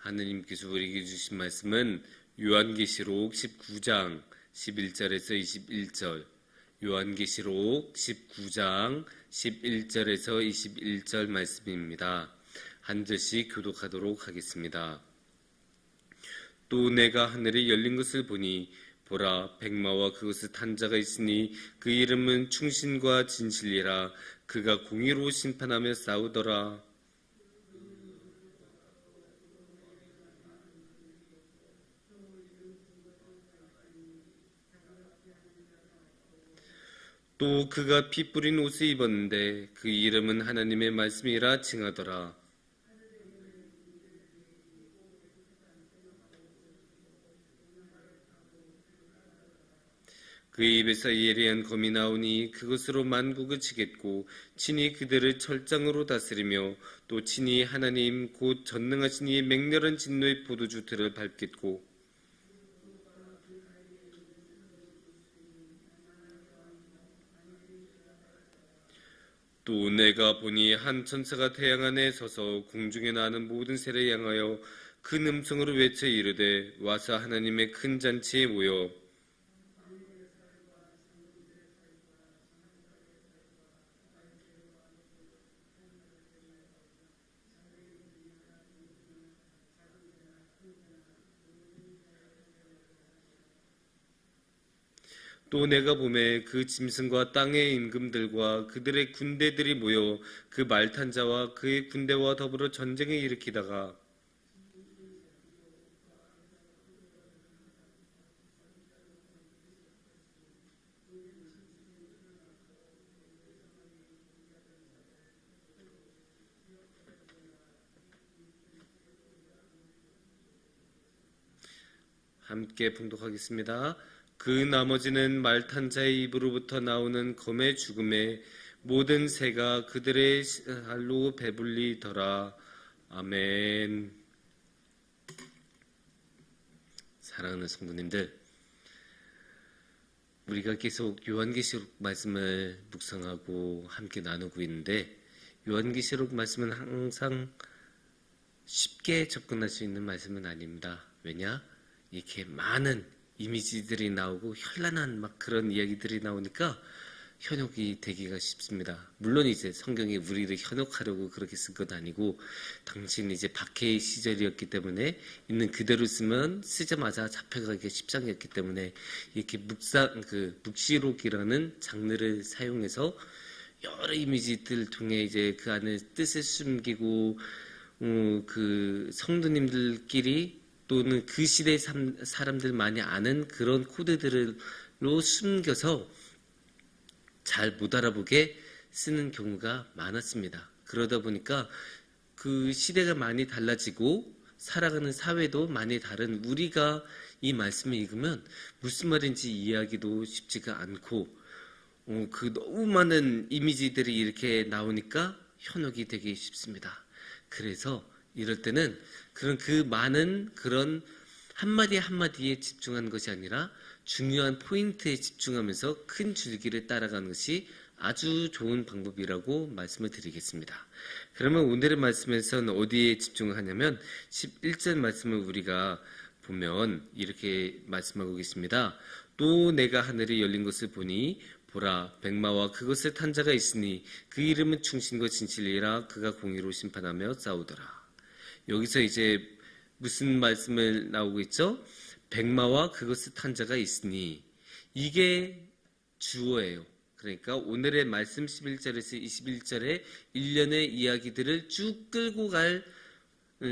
하느님께서 우리에게 주신 말씀은 요한계시록 19장 11절에서 21절, 요한계시록 19장 11절에서 21절 말씀입니다. 한 절씩 교독하도록 하겠습니다. 또 내가 하늘이 열린 것을 보니 보라, 백마와 그것을 탄 자가 있으니 그 이름은 충신과 진실이라. 그가 공의로 심판하며 싸우더라. 또 그가 피 뿌린 옷을 입었는데 그 이름은 하나님의 말씀이라 칭하더라. 그 입에서 예리한 검이 나오니 그것으로 만국을 치겠고 친히 그들을 철장으로 다스리며 또 친히 하나님 곧 전능하신 이의 맹렬한 진노의 포도주 들을 밟겠고 또 내가 보니 한 천사가 태양 안에 서서 공중에 나는 모든 새를 향하여 큰 음성으로 외쳐 이르되 와서 하나님의 큰 잔치에 모여 또 내가 보매 그 짐승과 땅의 임금들과 그들의 군대들이 모여 그 말탄 자와 그의 군대와 더불어 전쟁을 일으키다가 함께 봉독하겠습니다. 그 나머지는 말탄 자의 입으로부터 나오는 검의 죽음에 모든 새가 그들의 살로 배불리더라. 아멘. 사랑하는 성도님들, 우리가 계속 요한계시록 말씀을 묵상하고 함께 나누고 있는데 요한계시록 말씀은 항상 쉽게 접근할 수 있는 말씀은 아닙니다. 왜냐? 이렇게 많은 이미지들이 나오고 현란한 막 그런 이야기들이 나오니까 현혹이 되기가 쉽습니다. 물론 이제 성경이 우리를 현혹하려고 그렇게 쓴 건 아니고 당시는 이제 박해의 시절이었기 때문에 있는 그대로 쓰면 쓰자마자 잡혀가기가 십상이었기 때문에 이렇게 묵시록이라는 장르를 사용해서 여러 이미지들을 통해 이제 그 안에 뜻을 숨기고 그 성도님들끼리 또는 그 시대의 사람들만이 아는 그런 코드들로 숨겨서 잘 못 알아보게 쓰는 경우가 많았습니다. 그러다 보니까 그 시대가 많이 달라지고 살아가는 사회도 많이 다른 우리가 이 말씀을 읽으면 무슨 말인지 이해하기도 쉽지가 않고 그 너무 많은 이미지들이 이렇게 나오니까 현혹이 되기 쉽습니다. 그래서 이럴 때는 그 많은 그런 한마디 한마디에 집중하는 것이 아니라 중요한 포인트에 집중하면서 큰 줄기를 따라가는 것이 아주 좋은 방법이라고 말씀을 드리겠습니다. 그러면 오늘의 말씀에서는 어디에 집중하냐면 11절 말씀을 우리가 보면 이렇게 말씀하고 있습니다. 또 내가 하늘이 열린 것을 보니 보라, 백마와 그것을 탄 자가 있으니 그 이름은 충신과 진실이라. 그가 공의로 심판하며 싸우더라. 여기서 이제 무슨 말씀을 나오고 있죠? 백마와 그것을 탄 자가 있으니, 이게 주어예요. 그러니까 오늘의 말씀 11절에서 21절의 일련의 이야기들을 쭉 끌고 갈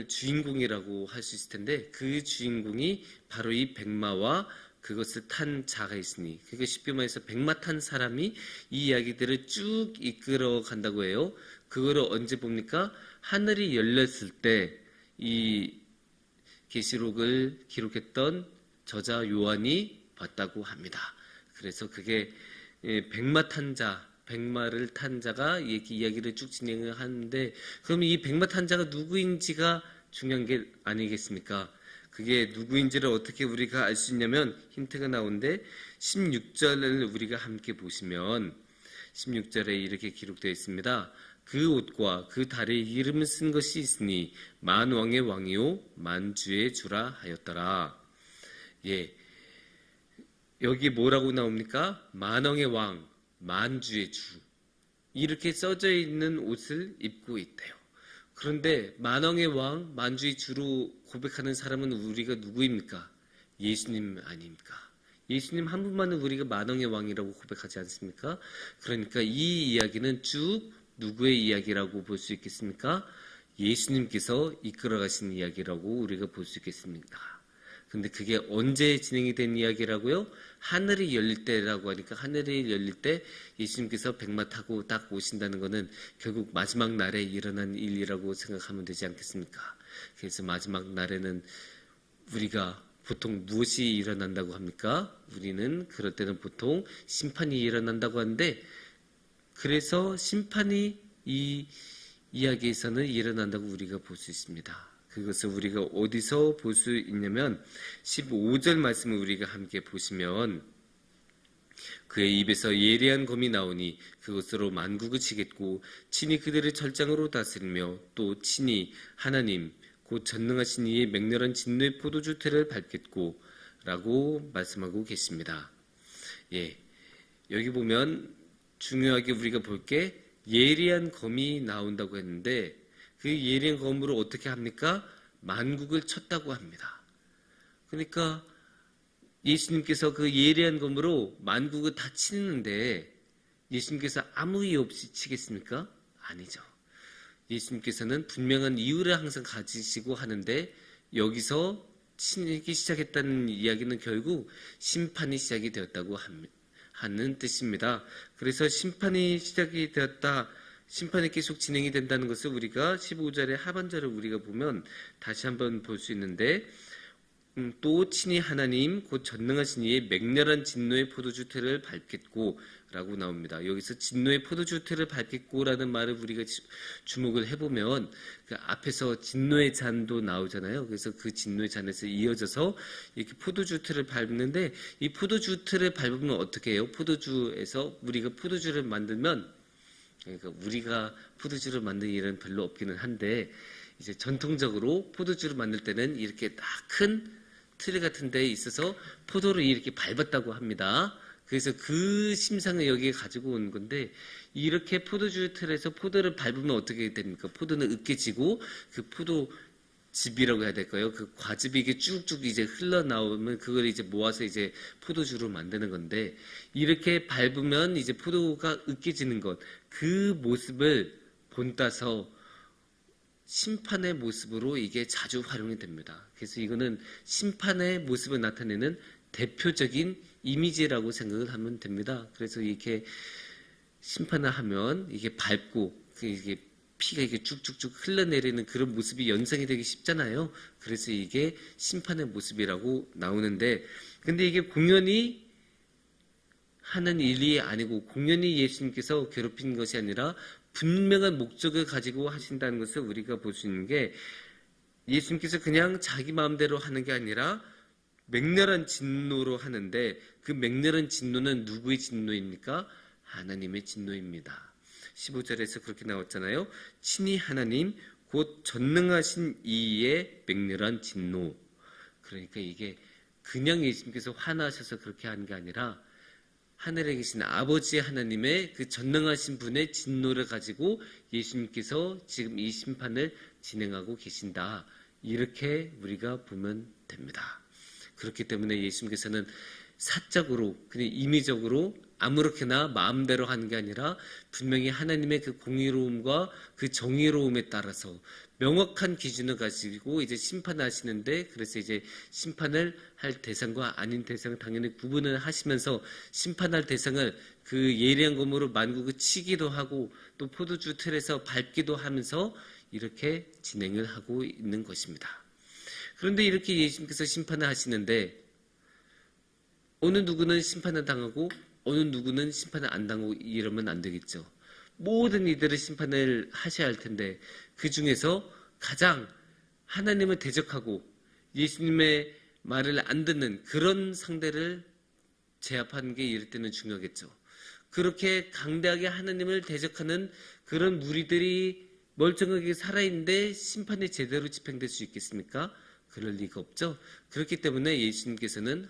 주인공이라고 할 수 있을 텐데, 그 주인공이 바로 이 백마와 그것을 탄 자가 있으니, 그게 쉽게 말해서 백마 탄 사람이 이 이야기들을 쭉 이끌어 간다고 해요. 그거를 언제 봅니까? 하늘이 열렸을 때 이 계시록을 기록했던 저자 요한이 봤다고 합니다. 그래서 그게 백마 탄 자, 백마를 탄 자가 이야기를 쭉 진행을 하는데, 그럼 이 백마 탄 자가 누구인지가 중요한 게 아니겠습니까? 그게 누구인지를 어떻게 우리가 알 수 있냐면 힌트가 나오는데 16절을 우리가 함께 보시면 16절에 이렇게 기록되어 있습니다. 그 옷과 그 달에 이름을 쓴 것이 있으니 만왕의 왕이요 만주의 주라 하였더라. 예, 여기 뭐라고 나옵니까? 만왕의 왕, 만주의 주. 이렇게 써져 있는 옷을 입고 있대요. 그런데 만왕의 왕, 만주의 주로 고백하는 사람은 우리가 누구입니까? 예수님 아닙니까? 예수님 한 분만은 우리가 만왕의 왕이라고 고백하지 않습니까? 그러니까 이 이야기는 쭉 누구의 이야기라고 볼 수 있겠습니까? 예수님께서 이끌어가신 이야기라고 우리가 볼 수 있겠습니다. 근데 그게 언제 진행이 된 이야기라고요? 하늘이 열릴 때라고 하니까 하늘이 열릴 때 예수님께서 백마 타고 딱 오신다는 것은 결국 마지막 날에 일어난 일이라고 생각하면 되지 않겠습니까? 그래서 마지막 날에는 우리가 보통 무엇이 일어난다고 합니까? 우리는 그럴 때는 보통 심판이 일어난다고 하는데, 그래서 심판이 이 이야기에서는 일어난다고 우리가 볼 수 있습니다. 그것을 우리가 어디서 볼 수 있냐면 15절 말씀을 우리가 함께 보시면, 그의 입에서 예리한 검이 나오니 그것으로 만국을 치겠고 친히 그들의 절장으로 다스리며 또 친히 하나님 곧 전능하신 이의 맹렬한 진노의 포도주 틀을 밟겠고 라고 말씀하고 계십니다. 예, 여기 보면 중요하게 우리가 볼 게 예리한 검이 나온다고 했는데, 그 예리한 검으로 어떻게 합니까? 만국을 쳤다고 합니다. 그러니까 예수님께서 그 예리한 검으로 만국을 다 치는데 예수님께서 아무 이유 없이 치겠습니까? 아니죠. 예수님께서는 분명한 이유를 항상 가지시고 하는데, 여기서 치기 시작했다는 이야기는 결국 심판이 시작이 되었다고 하는 뜻입니다. 그래서 심판이 시작이 되었다, 심판이 계속 진행이 된다는 것을 우리가 15절의 하반절을 우리가 보면 다시 한번 볼 수 있는데, 또 친히 하나님 곧 전능하신 이의 맹렬한 진노의 포도주 틀을 밟겠고 라고 나옵니다. 여기서 진노의 포도주 틀을 밟겠고 라는 말을 우리가 주목을 해보면 그 앞에서 진노의 잔도 나오잖아요. 그래서 그 진노의 잔에서 이어져서 이렇게 포도주 틀을 밟는데, 이 포도주 틀을 밟으면 어떻게 해요? 포도주에서 우리가 포도주를 만들면, 그러니까 우리가 포도주를 만드는 일은 별로 없기는 한데, 이제 전통적으로 포도주를 만들 때는 이렇게 딱 큰 틀 같은 데에 있어서 포도를 이렇게 밟았다고 합니다. 그래서 그 심상을 여기에 가지고 온 건데, 이렇게 포도주 틀에서 포도를 밟으면 어떻게 됩니까? 포도는 으깨지고 그 포도즙이라고 해야 될까요? 그 과즙이 이게 쭉쭉 이제 흘러나오면 그걸 이제 모아서 이제 포도주로 만드는 건데, 이렇게 밟으면 이제 포도가 으깨지는 것, 그 모습을 본따서 심판의 모습으로 이게 자주 활용이 됩니다. 그래서 이거는 심판의 모습을 나타내는 대표적인 이미지라고 생각을 하면 됩니다. 그래서 이렇게 심판을 하면 이게 밟고 이게 피가 이게 쭉쭉쭉 흘러내리는 그런 모습이 연상이 되기 쉽잖아요. 그래서 이게 심판의 모습이라고 나오는데, 근데 이게 공연히 하는 일이 아니고 공연히 예수님께서 괴롭힌 것이 아니라 분명한 목적을 가지고 하신다는 것을 우리가 볼 수 있는 게, 예수님께서 그냥 자기 마음대로 하는 게 아니라 맹렬한 진노로 하는데, 그 맹렬한 진노는 누구의 진노입니까? 하나님의 진노입니다. 15절에서 그렇게 나왔잖아요. 친히 하나님 곧 전능하신 이의 맹렬한 진노. 그러니까 이게 그냥 예수님께서 화나셔서 그렇게 하는 게 아니라 하늘에 계신 아버지 하나님의 그 전능하신 분의 진노를 가지고 예수님께서 지금 이 심판을 진행하고 계신다, 이렇게 우리가 보면 됩니다. 그렇기 때문에 예수님께서는 사적으로 그냥 임의적으로 아무렇게나 마음대로 하는 게 아니라 분명히 하나님의 그 공의로움과 그 정의로움에 따라서 명확한 기준을 가지고 이제 심판하시는데, 그래서 이제 심판을 할 대상과 아닌 대상을 당연히 구분을 하시면서 심판할 대상을 그 예리한 검으로 만국을 치기도 하고 또 포도주 틀에서 밟기도 하면서 이렇게 진행을 하고 있는 것입니다. 그런데 이렇게 예수님께서 심판을 하시는데, 어느 누구는 심판을 당하고 어느 누구는 심판을 안 당하고 이러면 안 되겠죠. 모든 이들을 심판을 하셔야 할 텐데, 그 중에서 가장 하나님을 대적하고 예수님의 말을 안 듣는 그런 상대를 제압하는 게 이럴 때는 중요하겠죠. 그렇게 강대하게 하나님을 대적하는 그런 무리들이 멀쩡하게 살아있는데 심판이 제대로 집행될 수 있겠습니까? 그럴 리가 없죠. 그렇기 때문에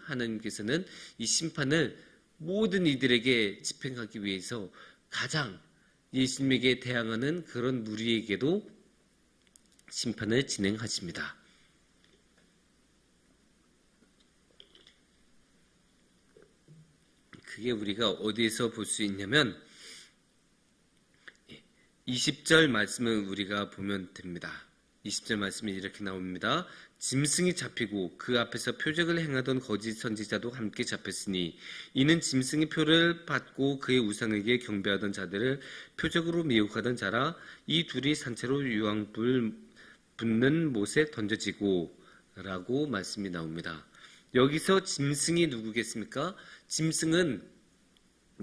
하나님께서는 이 심판을 모든 이들에게 집행하기 위해서 가장 예수님에게 대항하는 그런 무리에게도 심판을 진행하십니다. 그게 우리가 어디에서 볼 수 있냐면 20절 말씀을 우리가 보면 됩니다. 20절 말씀이 이렇게 나옵니다. 짐승이 잡히고 그 앞에서 표적을 행하던 거짓 선지자도 함께 잡혔으니 이는 짐승의 표를 받고 그의 우상에게 경배하던 자들을 표적으로 미혹하던 자라. 이 둘이 산채로 유황불 붙는 못에 던져지고 라고 말씀이 나옵니다. 여기서 짐승이 누구겠습니까? 짐승은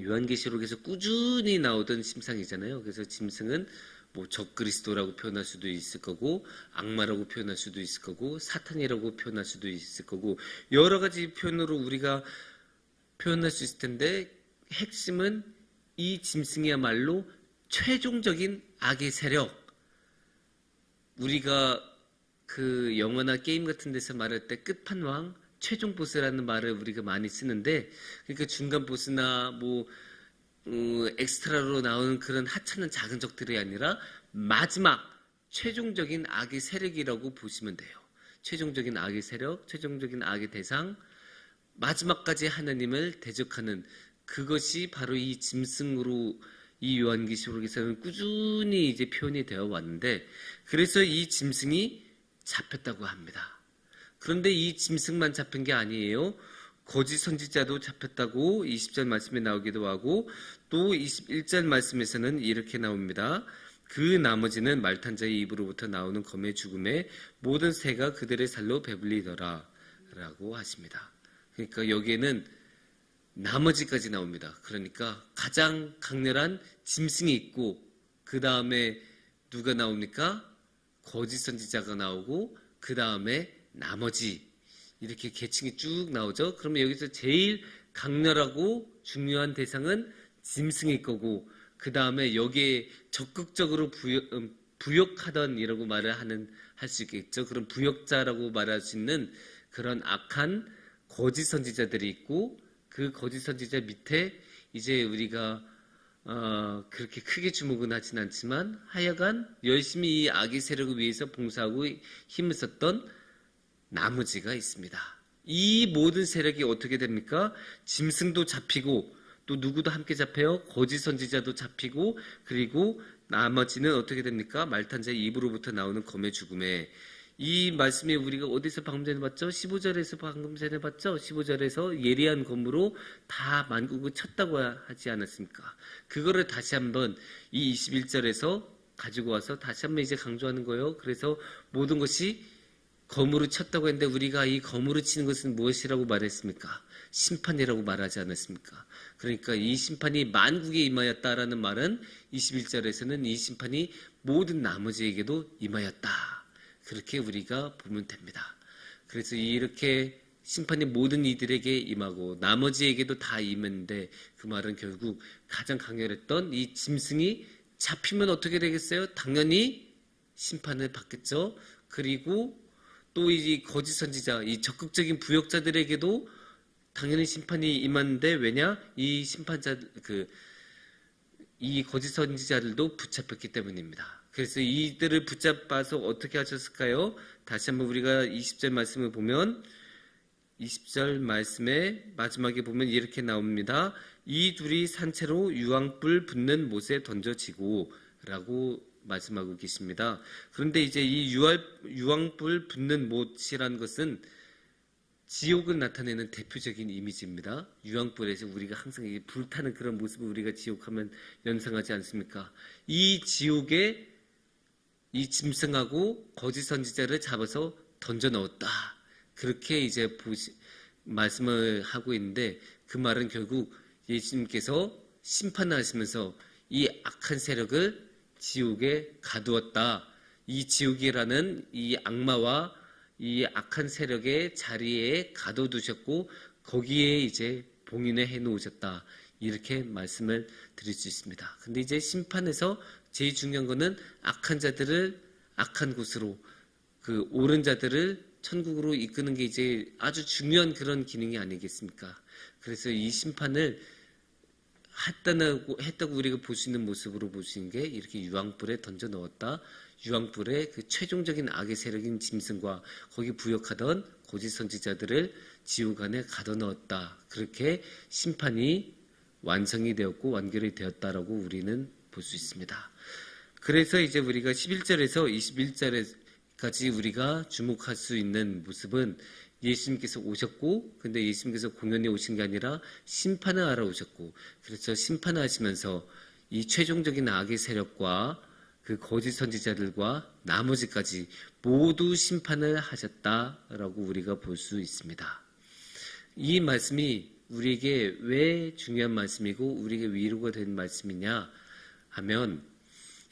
요한계시록에서 꾸준히 나오던 심상이잖아요. 그래서 짐승은 뭐 적그리스도라고 표현할 수도 있을 거고, 악마라고 표현할 수도 있을 거고, 사탄이라고 표현할 수도 있을 거고, 여러 가지 표현으로 우리가 표현할 수 있을 텐데, 핵심은 이 짐승이야말로 최종적인 악의 세력. 우리가 그 영화나 게임 같은 데서 말할 때 끝판왕, 최종 보스라는 말을 우리가 많이 쓰는데, 그러니까 중간 보스나 뭐 엑스트라로 나오는 그런 하찮은 작은 적들이 아니라 마지막 최종적인 악의 세력이라고 보시면 돼요. 최종적인 악의 세력, 최종적인 악의 대상, 마지막까지 하나님을 대적하는 그것이 바로 이 짐승으로 이 요한계시록에서는 꾸준히 이제 표현이 되어 왔는데, 그래서 이 짐승이 잡혔다고 합니다. 그런데 이 짐승만 잡힌 게 아니에요. 거짓 선지자도 잡혔다고 20절 말씀에 나오기도 하고, 또 21절 말씀에서는 이렇게 나옵니다. 그 나머지는 말탄 자의 입으로부터 나오는 검의 죽음에 모든 새가 그들의 살로 배불리더라 라고 하십니다. 그러니까 여기에는 나머지까지 나옵니다. 그러니까 가장 강렬한 짐승이 있고, 그 다음에 누가 나옵니까? 거짓 선지자가 나오고, 그 다음에 나머지, 이렇게 계층이 쭉 나오죠. 그러면 여기서 제일 강렬하고 중요한 대상은 짐승일 거고, 그 다음에 여기에 적극적으로 부역하던 이라고 할 수 있겠죠. 그런 부역자라고 말할 수 있는 그런 악한 거짓 선지자들이 있고, 그 거짓 선지자 밑에 이제 우리가 그렇게 크게 주목은 하진 않지만 하여간 열심히 이 악의 세력을 위해서 봉사하고 힘을 썼던 나머지가 있습니다. 이 모든 세력이 어떻게 됩니까? 짐승도 잡히고, 또 누구도 함께 잡혀요? 거짓 선지자도 잡히고, 그리고 나머지는 어떻게 됩니까? 말탄 자의 입으로부터 나오는 검의 죽음에. 이 말씀이 우리가 어디서 방금 전에 봤죠? 15절에서 방금 전에 봤죠? 15절에서 예리한 검으로 다 만국을 쳤다고 하지 않았습니까? 그거를 다시 한번 이 21절에서 가지고 와서 다시 한번 이제 강조하는 거예요. 그래서 모든 것이 검으로 쳤다고 했는데, 우리가 이 검으로 치는 것은 무엇이라고 말했습니까? 심판이라고 말하지 않았습니까? 그러니까 이 심판이 만국에 임하였다라는 말은 21절에서는 이 심판이 모든 나머지에게도 임하였다. 그렇게 우리가 보면 됩니다. 그래서 이렇게 심판이 모든 이들에게 임하고 나머지에게도 다 임했는데, 그 말은 결국 가장 강렬했던 이 짐승이 잡히면 어떻게 되겠어요? 당연히 심판을 받겠죠. 그리고 또 이 거짓 선지자, 이 적극적인 부역자들에게도 당연히 심판이 임하는데, 왜냐? 이 거짓 선지자들도 붙잡혔기 때문입니다. 그래서 이들을 붙잡아서 어떻게 하셨을까요? 다시 한번 우리가 20절 말씀을 보면, 20절 말씀의 마지막에 보면 이렇게 나옵니다. 이 둘이 산채로 유황불 붙는 못에 던져지고 라고 말씀하고 계십니다. 그런데 이제 이 유황불 붙는 못이라는 것은 지옥을 나타내는 대표적인 이미지입니다. 유황불에서 우리가 항상 불타는 그런 모습을 우리가 지옥하면 연상하지 않습니까? 이 지옥에 이 짐승하고 거짓 선지자를 잡아서 던져 넣었다. 그렇게 이제 말씀을 하고 있는데, 그 말은 결국 예수님께서 심판하시면서 이 악한 세력을 지옥에 가두었다. 이 지옥이라는 이 악마와 이 악한 세력의 자리에 가둬두셨고, 거기에 이제 봉인을 해 놓으셨다. 이렇게 말씀을 드릴 수 있습니다. 근데 이제 심판에서 제일 중요한 거는 악한 자들을 악한 곳으로, 그 옳은 자들을 천국으로 이끄는 게 이제 아주 중요한 그런 기능이 아니겠습니까? 그래서 이 심판을 했다고 우리가 볼 수 있는 모습으로 볼 수 있는 게 이렇게 유황불에 던져 넣었다. 유황불에 그 최종적인 악의 세력인 짐승과 거기 부역하던 거짓 선지자들을 지옥 안에 가둬 넣었다. 그렇게 심판이 완성이 되었고 완결이 되었다라고 우리는 볼 수 있습니다. 그래서 이제 우리가 11절에서 21절까지 우리가 주목할 수 있는 모습은 예수님께서 오셨고, 근데 예수님께서 공연에 오신 게 아니라 심판을 하러 오셨고, 그래서 심판을 하시면서 이 최종적인 악의 세력과 그 거짓 선지자들과 나머지까지 모두 심판을 하셨다라고 우리가 볼 수 있습니다. 이 말씀이 우리에게 왜 중요한 말씀이고 우리에게 위로가 된 말씀이냐 하면,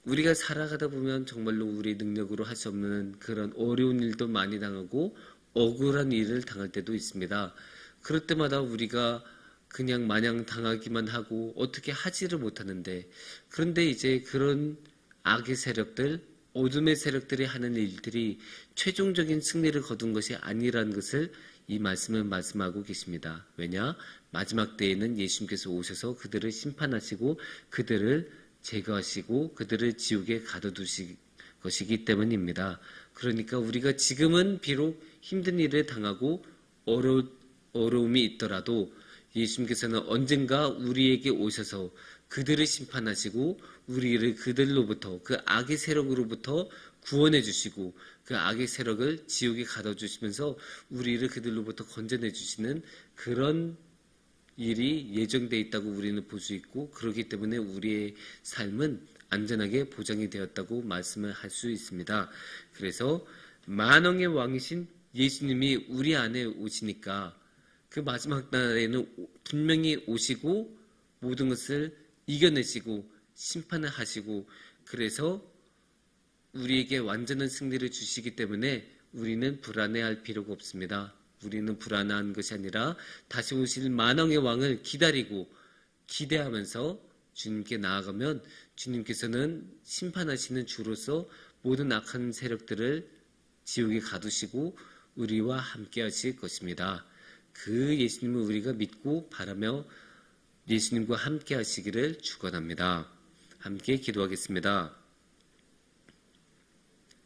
우리가 살아가다 보면 정말로 우리 능력으로 할 수 없는 그런 어려운 일도 많이 당하고 억울한 일을 당할 때도 있습니다. 그럴 때마다 우리가 그냥 마냥 당하기만 하고 어떻게 하지를 못하는데, 그런데 이제 그런 악의 세력들, 어둠의 세력들이 하는 일들이 최종적인 승리를 거둔 것이 아니라는 것을 이 말씀은 말씀하고 계십니다. 왜냐? 마지막 때에는 예수님께서 오셔서 그들을 심판하시고 그들을 제거하시고 그들을 지옥에 가둬두실 것이기 때문입니다. 그러니까 우리가 지금은 비록 힘든 일을 당하고 어려움이 있더라도 예수님께서는 언젠가 우리에게 오셔서 그들을 심판하시고 우리를 그들로부터, 그 악의 세력으로부터 구원해 주시고 그 악의 세력을 지옥에 가둬주시면서 우리를 그들로부터 건져내 주시는 그런 일이 예정되어 있다고 우리는 볼 수 있고, 그렇기 때문에 우리의 삶은 안전하게 보장이 되었다고 말씀을 할 수 있습니다. 그래서 만왕의 왕이신 예수님이 우리 안에 오시니까 그 마지막 날에는 분명히 오시고 모든 것을 이겨내시고 심판을 하시고, 그래서 우리에게 완전한 승리를 주시기 때문에 우리는 불안해할 필요가 없습니다. 우리는 불안한 것이 아니라 다시 오실 만왕의 왕을 기다리고 기대하면서 주님께 나아가면 주님께서는 심판하시는 주로서 모든 악한 세력들을 지옥에 가두시고 우리와 함께 하실 것입니다. 그 예수님을 우리가 믿고 바라며 예수님과 함께 하시기를 축원합니다. 함께 기도하겠습니다.